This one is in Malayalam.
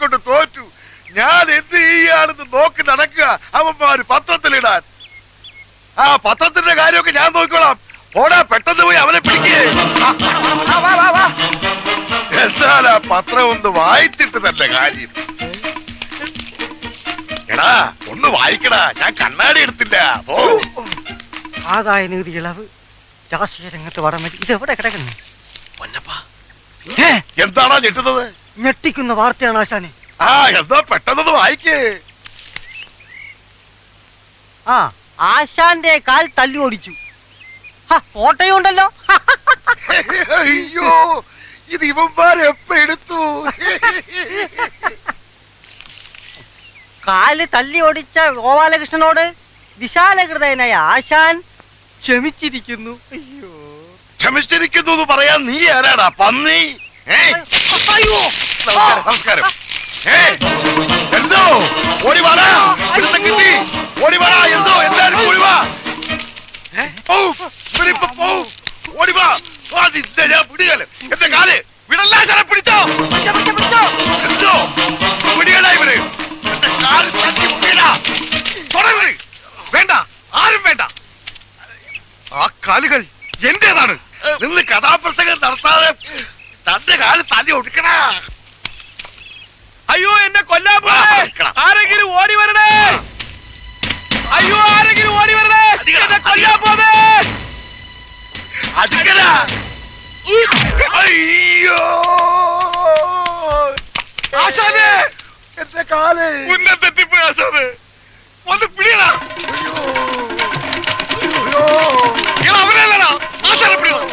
കൊണ്ട് തോറ്റു. ഞാൻ എന്ത് ചെയ്യാണെന്ന് നോക്കി നടക്കുക. അവന്മാര് പത്രത്തിലിടാൻ. ആ പത്രത്തിന്റെ കാര്യമൊക്കെ ഞാൻ നോക്കിക്കോളാം. ഓടാ, പെട്ടെന്ന് പോയി അവനെ പിടിക്കേ. എന്തായാലും ആ പത്രം ഒന്ന് വായിച്ചിട്ട് തന്നെ കാര്യം. എടാ ഒന്ന് വായിക്കടാ, ഞാൻ കണ്ണാടി എടുത്തില്ല. ഓ, ആദായ നികുതി ഇളവ്, രാഷ്ട്രീയ രംഗത്ത് വടമതി, ഇതെവിടെ കിടക്കുന്നു? എന്താണോ ഞെട്ടുന്നത്? ഞെട്ടിക്കുന്ന വാർത്തയാണ് ആശാനെ. ആ എന്താ പെട്ടെന്ന് വായിക്കേ. ആ, ആശാന്റെ കാൽ തല്ലി ഓടിച്ചു. ഫോട്ടോയും ഉണ്ടല്ലോ. അയ്യോ, ഇത് ഇവന്മാരെ എപ്പ എടുത്തു? കാല് തല്ലി ഓടിച്ച ഗോപാലകൃഷ്ണനോട് വിശാലഹൃദയനായ ആശാൻ ക്ഷമിച്ചിരിക്കുന്നു. അയ്യോ, ക്ഷമിച്ചിരിക്കുന്നു എന്ന് പറയാൻ നീ ആരാടാ പന്നി? അയ്യോ, നമസ്കാരം. എന്തോ ഓടിവാടാ, കിട്ടി ഓടിവാടാ. എന്തോ എല്ലാരും ഓടിവാ, ഓടിവാ. ഞാൻ പിടികല് എന്റെ കാല് വിടല്ലാശാനെ പിടിച്ചോ. എന്തോ പിടികല ഇവര്. എന്റെ കാല് തട്ടി മുട്ടിയടാ. വേണ്ട, ആരും വേണ്ട. ആ കാലുകൾ എന്റേതാണ്. നിന്ന് കഥാപ്രസംഗം നടത്താതെ തന്റെ കാല് തല്ലി ഒടുക്കണ. അയ്യോ, എന്നെ കൊല്ലാൻ പോലെ ആരെങ്കിലും ഓടി വരണേ. അയ്യോ, ആരെങ്കിലും ഓടി വരണേ. എന്നെ കൊല്ലാൻ പോലെ. അയ്യോ ആശാനെ, എന്റെ കാല് ഉന്നതെത്തിപ്പോയി. ആശാനെ ഒന്ന് പിടിയടാ. അവനല്ലടാ ആശാനെ പിടിയണം.